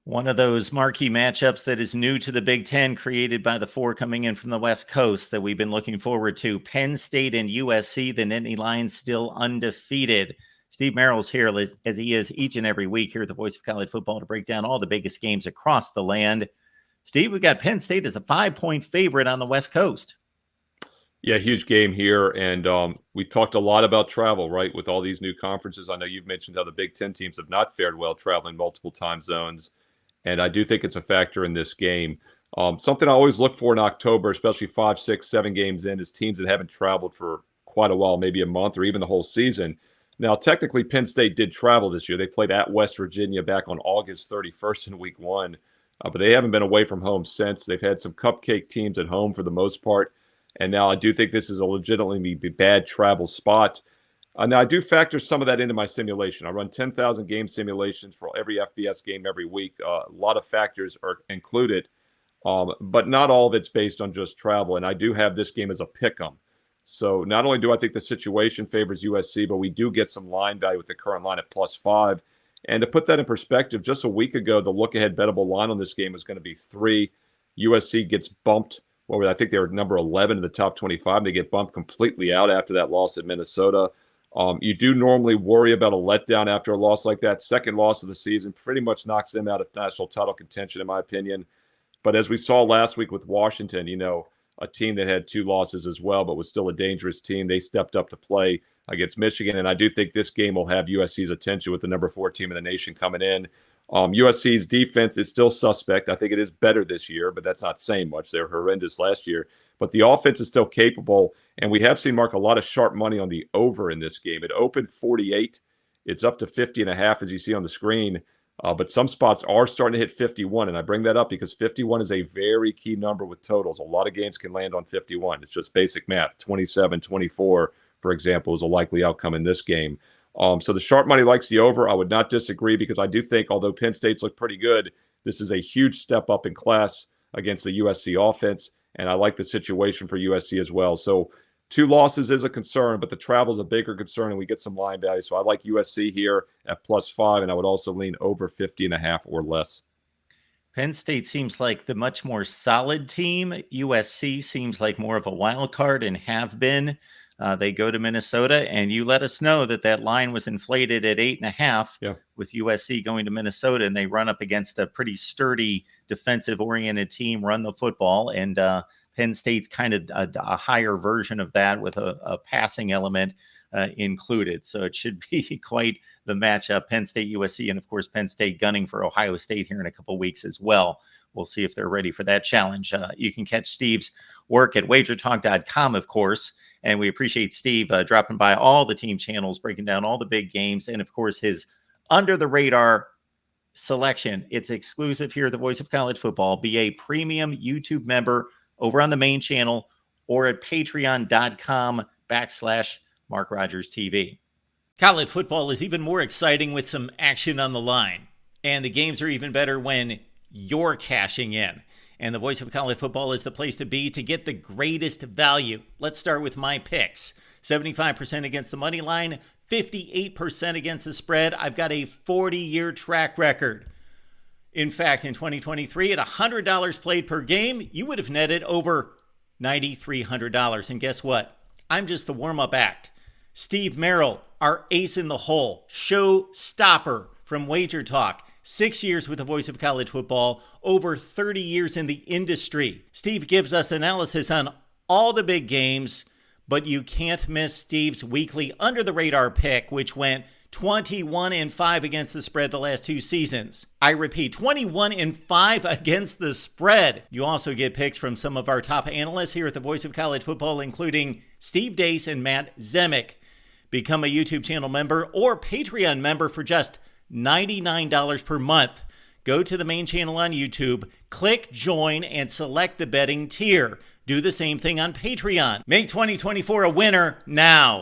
One of those marquee matchups that is new to the Big Ten, created by the four coming in from the West Coast that we've been looking forward to. Penn State and USC, the Nittany Lions still undefeated. Steve Merrill's here as he is each and every week here at the Voice of College Football to break down all the biggest games across the land. Steve, we've got Penn State as a 5-point favorite on the West Coast. Yeah, huge game here. And we talked a lot about travel, right, with all these new conferences. I know you've mentioned how the Big Ten teams have not fared well traveling multiple time zones. And I do think it's a factor in this game. Something I always look for in October, especially 5, 6, 7 games in, is teams that haven't traveled for quite a while, maybe a month or even the whole season. Now, technically, Penn State did travel this year. They played at West Virginia back on August 31st in week 1. But they haven't been away from home since. They've had some cupcake teams at home for the most part. And now I do think this is a legitimately bad travel spot. Now, I do factor some of that into my simulation. I run 10,000 game simulations for every FBS game every week. A lot of factors are included, but not all of it's based on just travel. And I do have this game as a pick 'em. So not only do I think the situation favors USC, but we do get some line value with the current line at +5. And to put that in perspective, just a week ago, the look-ahead bettable line on this game was going to be 3. USC gets bumped. Well, I think they were number 11 in the top 25. They get bumped completely out after that loss at Minnesota. You do normally worry about a letdown after a loss like that. Second loss of the season pretty much knocks them out of national title contention, in my opinion. But as we saw last week with Washington, a team that had 2 losses as well, but was still a dangerous team, they stepped up to play against Michigan. And I do think this game will have USC's attention with the number 4 team in the nation coming in. USC's defense is still suspect. I think it is better this year, but that's not saying much. They were horrendous last year. But the offense is still capable, and we have seen Mark a lot of sharp money on the over in this game. It opened 48. It's up to 50.5, as you see on the screen. But some spots are starting to hit 51, and I bring that up because 51 is a very key number with totals. A lot of games can land on 51. It's just basic math. 27, 24, for example, is a likely outcome in this game. So the sharp money likes the over. I would not disagree because I do think, although Penn State's look pretty good, this is a huge step up in class against the USC offense, and I like the situation for USC as well. So 2 losses is a concern, but the travel is a bigger concern, and we get some line value. So I like USC here at +5, and I would also lean over 50.5 or less. Penn State seems like the much more solid team. USC seems like more of a wild card and have been. They go to Minnesota, and you let us know that line was inflated at 8.5 with USC going to Minnesota, and they run up against a pretty sturdy defensive-oriented team, run the football, and Penn State's kind of a higher version of that with a passing element included. So it should be quite the matchup, Penn State, USC, and of course, Penn State gunning for Ohio State here in a couple weeks as well. We'll see if they're ready for that challenge. You can catch Steve's work at wagertalk.com, of course. And we appreciate Steve dropping by all the team channels, breaking down all the big games. And, of course, his under-the-radar selection. It's exclusive here at the Voice of College Football. Be a premium YouTube member over on the main channel or at patreon.com/MarkRogersTV. College football is even more exciting with some action on the line. And the games are even better when you're cashing in. And the Voice of College Football is the place to be to get the greatest value. Let's start with my picks. 75% against the money line, 58% against the spread. I've got a 40-year track record. In fact, in 2023, at $100 played per game, you would have netted over $9,300. And guess what? I'm just the warm-up act. Steve Merrill, our ace in the hole, show stopper from Wager Talk. 6 years with the Voice of College Football, over 30 years in the industry. Steve gives us analysis on all the big games, but you can't miss Steve's weekly under-the-radar pick, which went 21-5 against the spread the last 2 seasons. I repeat, 21-5 against the spread. You also get picks from some of our top analysts here at the Voice of College Football, including Steve Dace and Matt Zemek. Become a YouTube channel member or Patreon member for just $99 per month. Go to the main channel on YouTube, click join, and select the betting tier. Do the same thing on Patreon. Make 2024 a winner now.